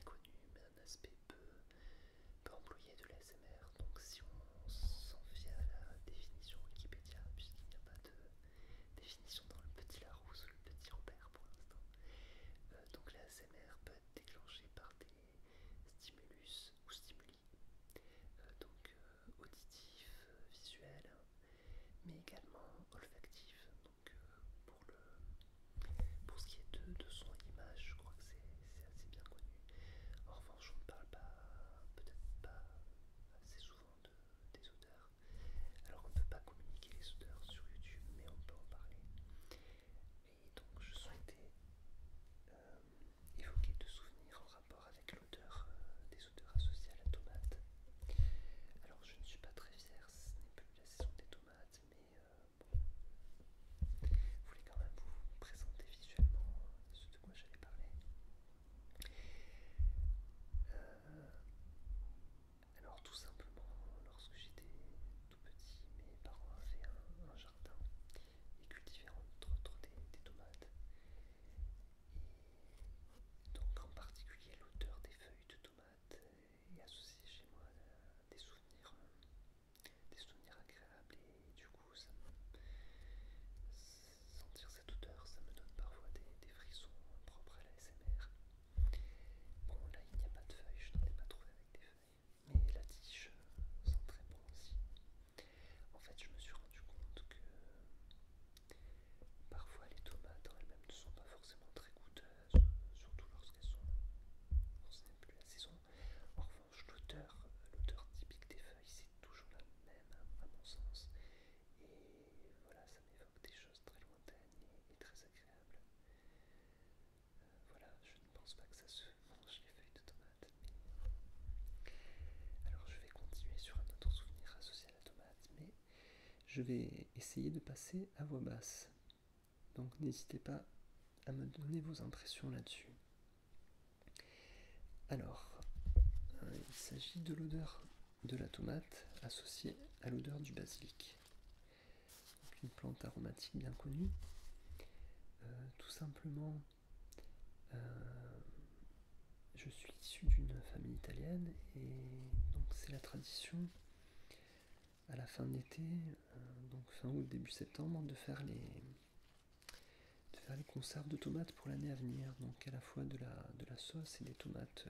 connu, mais un aspect peu employé de l'ASMR. Donc si on s'en fie à la définition Wikipédia, puisqu'il n'y a pas de définition dans le petit Larousse ou le petit Robert pour l'instant, donc l'ASMR peut être déclenché par des stimulus ou stimuli, auditifs, visuels, mais également olfactifs. Donc pour ce qui est de son et image, je crois que c'est assez bien connu. En revanche, on ne parle peut-être pas assez souvent des odeurs. Alors on ne peut pas communiquer les odeurs sur YouTube, mais on peut en parler. Et donc je souhaitais évoquer deux souvenirs en rapport avec l'odeur, des odeurs associées à la tomate. Alors je ne suis pas très fier, ce n'est plus la saison des tomates, mais bon, je voulais quand même vous présenter visuellement ce de quoi j'allais parler. Alors tout simplement, lorsque j'étais tout petit, mes parents avaient un jardin et cultivaient entre autres des tomates. Et donc en particulier l'odeur des feuilles de tomates est associée chez moi à des souvenirs agréables, et du coup sentir cette odeur, ça me donne parfois des frissons propres à la SMR. Bon, là il n'y a pas de feuilles, je n'en ai pas trouvé avec des feuilles, mais la tige sent très bon aussi. En fait, je me suis rendu compte que parfois les tomates en elles-mêmes ne sont pas forcément très goûteuses, surtout quand ce n'est plus la saison. En revanche, l'odeur typique des feuilles, c'est toujours la même à mon sens. Et voilà, ça m'évoque des choses très lointaines et très agréables. Voilà, je ne pense pas que ça se mange les feuilles de tomates. Alors je vais continuer sur un autre souvenir associé à la tomate, mais je vais essayer de passer à voix basse. Donc n'hésitez pas à me donner vos impressions là-dessus. Alors, il s'agit de l'odeur de la tomate associée à l'odeur du basilic. Donc une plante aromatique bien connue. Tout simplement, je suis issu d'une famille italienne, et donc c'est la tradition à la fin de l'été, donc fin août, début septembre, de faire les conserves de tomates pour l'année à venir. Donc à la fois de la sauce et des tomates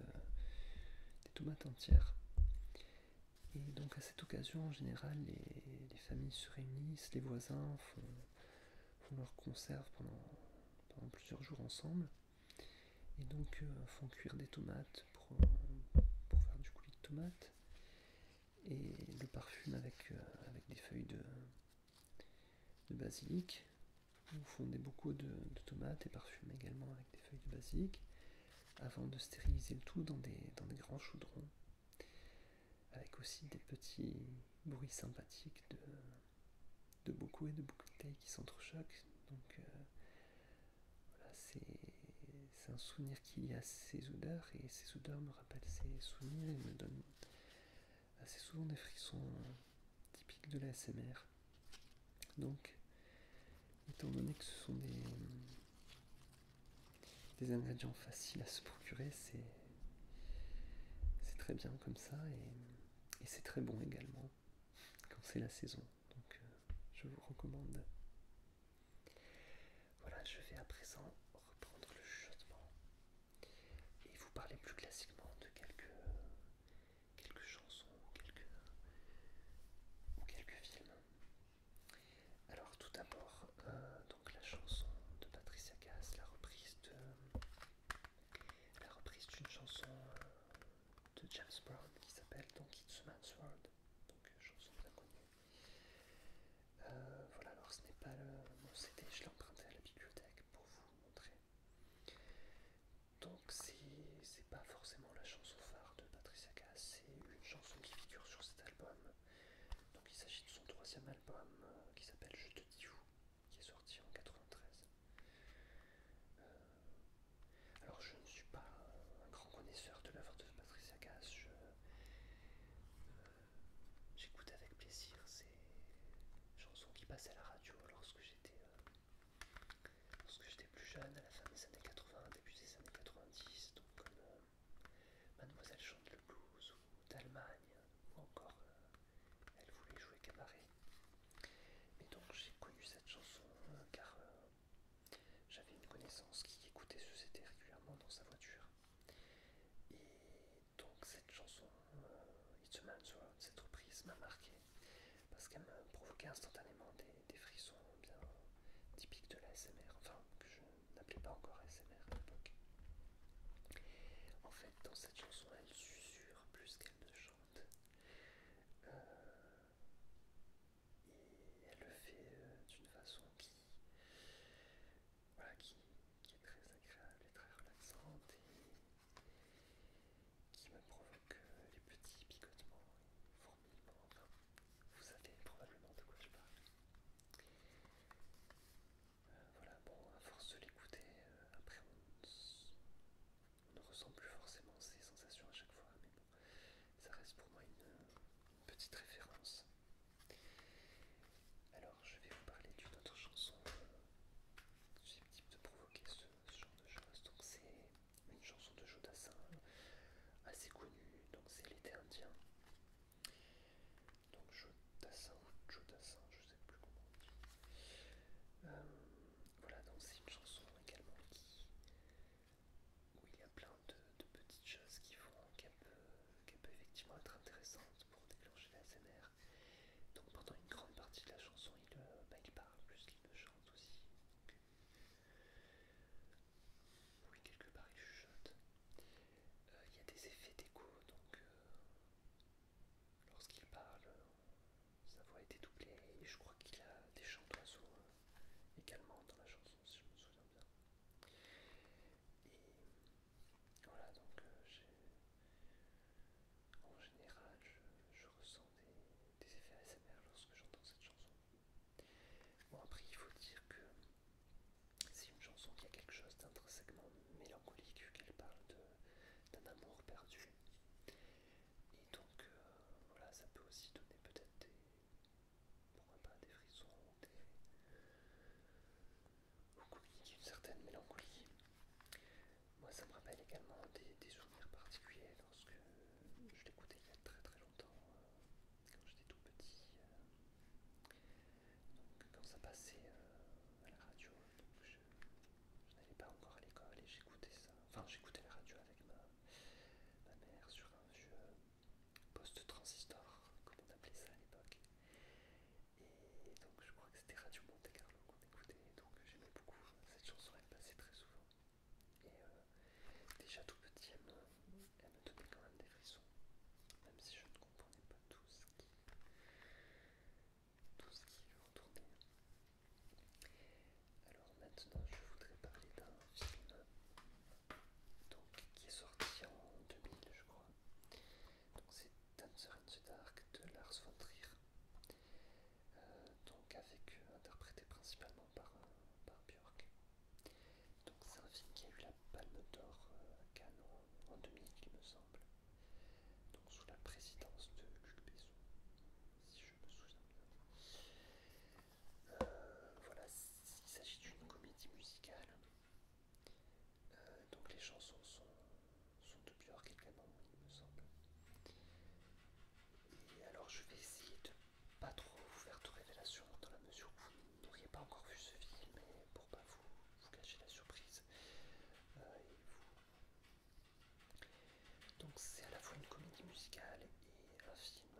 entières. Et donc à cette occasion, en général, les familles se réunissent, les voisins font leurs conserves pendant plusieurs jours ensemble, et donc font cuire des tomates pour faire du coulis de tomates, et le parfument avec des feuilles de basilic, ou font des bocaux de tomates et parfument également avec des feuilles de basilic, avant de stériliser le tout dans des grands chaudrons, avec aussi des petits bruits sympathiques de bocaux et de bouteilles qui s'entrechoquent. Donc voilà, c'est un souvenir qui est lié à ces odeurs, et ces odeurs me rappellent ces souvenirs et me donnent assez souvent des frissons typiques de la SMR. Donc, étant donné que ce sont des ingrédients faciles à se procurer, c'est très bien comme ça, et c'est très bon également quand c'est la saison. Donc je vous recommande. Voilà, je vais à présent reprendre le chuchotement et vous parler plus classiquement de quelques chansons ou quelques films. Alors tout d'abord, donc la chanson de Patricia Cass, la reprise d'une chanson de James Brown qui s'appelle donc It's a Man's World, donc chanson bien connue. Voilà, alors ce n'est pas mon CD, je l'ai emprunté à la bibliothèque pour vous montrer. Donc c'est pas forcément la chanson phare de Patricia Cass, c'est une chanson qui figure sur cet album. Donc il s'agit de son troisième album qui s'appelle Je te dis où, qui est sorti en 93. Alors je ne suis pas un grand connaisseur de l'œuvre de Patricia Cass, j'écoute avec plaisir ces chansons qui passaient à la radio lorsque j'étais plus jeune, à la fin des années 80, début des années 90, donc comme m'a marqué parce qu'elle me provoquait instantanément des frissons bien typiques de la l'ASMR, enfin que je n'appelais pas encore ASMR à l'époque. En fait, dans cette chanson, elle susurre plus qu'elle ne chante. Et elle le fait d'une façon voilà, qui est très agréable et très relaxante et qui me provoque les petits picotements et fourmillements. Enfin, vous savez probablement de quoi je parle. Voilà, bon, à force de l'écouter, après on ne ressent plus forcément ces sensations à chaque fois, mais bon, ça reste pour moi une petite référence. Alors, je vais vous parler d'une autre chanson susceptible de provoquer ce genre de choses. Donc, c'est une chanson de Joe Dassin assez connue, donc c'est L'été indien. Donc, Joe Dassin ou Joe Dassin, je sais plus comment on dit. Voilà, donc c'est une chanson également où il y a plein de petites choses qui font qu'elle peut effectivement être intéressante pour déclencher la SMR. Donc pendant une grande partie de la chanson, il parle plus qu'il ne chante aussi. Oui, quelque part il chuchote. Il y a des effets d'écho, donc lorsqu'il parle, sa voix est dédoublée et je crois qu'il a des chants d'oiseaux également dans la chanson, si je me souviens bien. Et voilà, donc en général, je ressens des effets ASMR lorsque j'entends cette chanson. Bon, après, il faut dire que c'est une chanson qui a quelque chose d'intrinsèquement mélancolique, vu qu'elle parle d'un amour perdu. Et donc, voilà, ça peut aussi donner peut-être pourquoi pas des frissons ou communiquer une certaine mélancolie. Moi, ça me rappelle également des souvenirs particuliers lorsque je l'écoutais il y a très très longtemps, quand j'étais tout petit. Donc, quand ça passait à la radio, donc je n'allais pas encore à l'école et j'écoutais ça. Enfin, j'écoutais la radio avec ma mère sur un vieux poste transistor, comme on appelait ça à l'époque. Et donc, je crois que c'était Radio Monte Carlo qu'on écoutait. Donc, j'aimais beaucoup cette chanson, elle passait très souvent. Et déjà tout petit, elle me donnait quand même des frissons, même si je ne comprenais pas tout ce qui entournait. Alors maintenant, je voudrais parler d'un film donc, qui est sorti en 2000, je crois. Donc c'est Dancer in the Dark de Lars von Trier, donc interprété principalement par Björk. Donc c'est un film qui a eu la Palme d'Or à Cannes en 2000, il me semble. Donc sous la présidence de Luc Besson, si je me souviens bien. Voilà, il s'agit d'une comédie musicale. Donc les chansons sont de Björk également, il me semble. Et alors je vais essayer de pas trop vous faire de révélations dans la mesure où vous n'auriez pas encore vu ce film, mais pour pas vous cacher la surprise. Donc c'est à la fois une comédie musicale et un film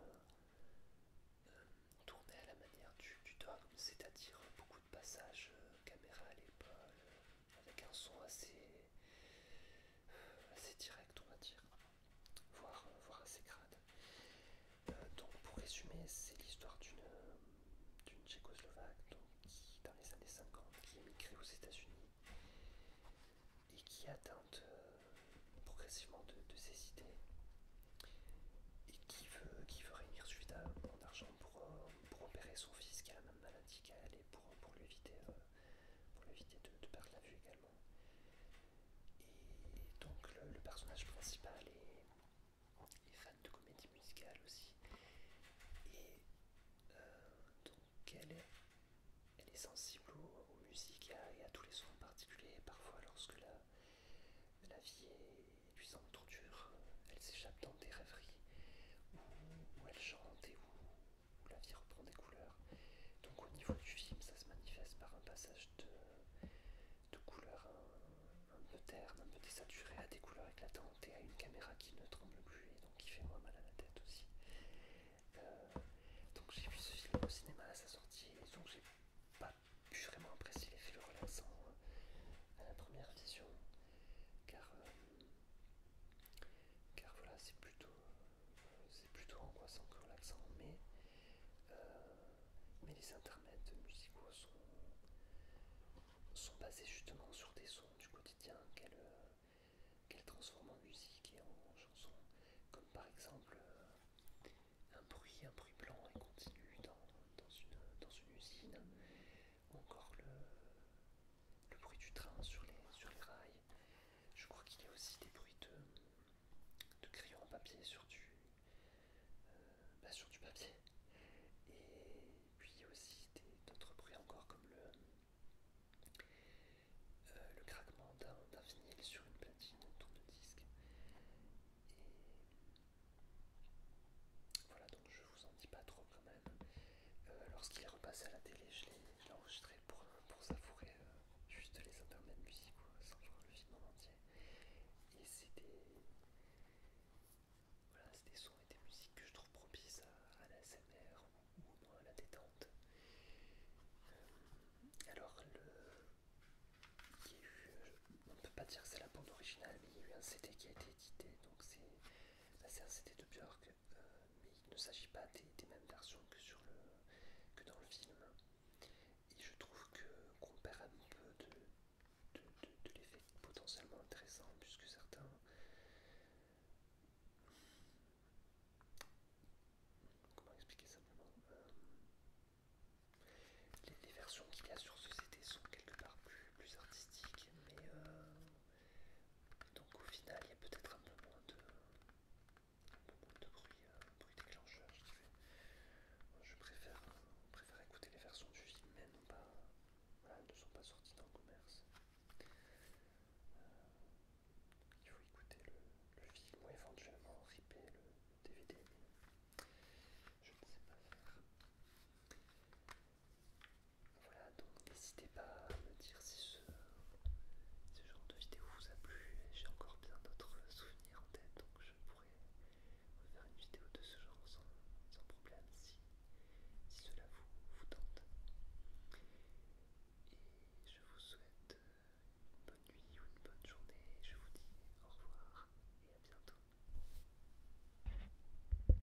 tourné à la manière du dogme, c'est-à-dire beaucoup de passages caméra à l'épaule, avec un son assez direct, on va dire, voire assez crade. Donc pour résumer, c'est l'histoire d'une Tchécoslovaque qui, dans les années 50, qui émigrait aux États-Unis et qui est atteinte progressivement de ses idées et qui veut réunir suffisamment d'argent pour opérer son fils qui a la même maladie qu'elle et pour lui éviter de perdre la vue également. Et donc le personnage principal est fan de comédie musicale aussi. Et donc elle est sensible aux musiques et à tous les sons en particulier. Parfois lorsque la vie est épuisante, trop dure, elle s'échappe dans des rêveries où elle chante et où la vie reprend des couleurs. Donc au niveau du film, ça se manifeste par un passage de couleurs un peu ternes, un peu désaturées, à des couleurs éclatantes et à une caméra qui ne tremble plus et donc qui fait moins mal à la tête aussi. au cinéma à sa sortie, et donc j'ai pas pu vraiment apprécier les films relaxants à la première vision, car, car voilà, c'est plutôt angoissant que relaxant, mais les intermèdes musicaux sont basés justement sur des sons du quotidien qu'elle transforme en musique et en chanson, comme par exemple un bruit blanc et continu dans une usine, ou encore le bruit du train sur les rails. Je crois qu'il y a aussi des bruits de crayons en papier sur du papier. Et puis il y a aussi d'autres bruits encore comme le craquement d'un vinyle sur une platine, un tourne-disque. Et voilà, donc je vous en dis pas trop quand même. Lorsqu'il est repassé à la télé, je l'ai enregistré pour savourer juste les intermèdes musicaux sans voir le film en entier. Et c'est des sons et des musiques que je trouve propices à la l'ASMR ou au moins à la détente. Alors, on ne peut pas dire que c'est la bande originale, mais il y a eu un CD qui a été édité, donc c'est un CD de Björk, mais il ne s'agit pas des mêmes versions que dans le film. Et je trouve qu'on perd un peu de l'effet potentiellement intéressant, puisque certains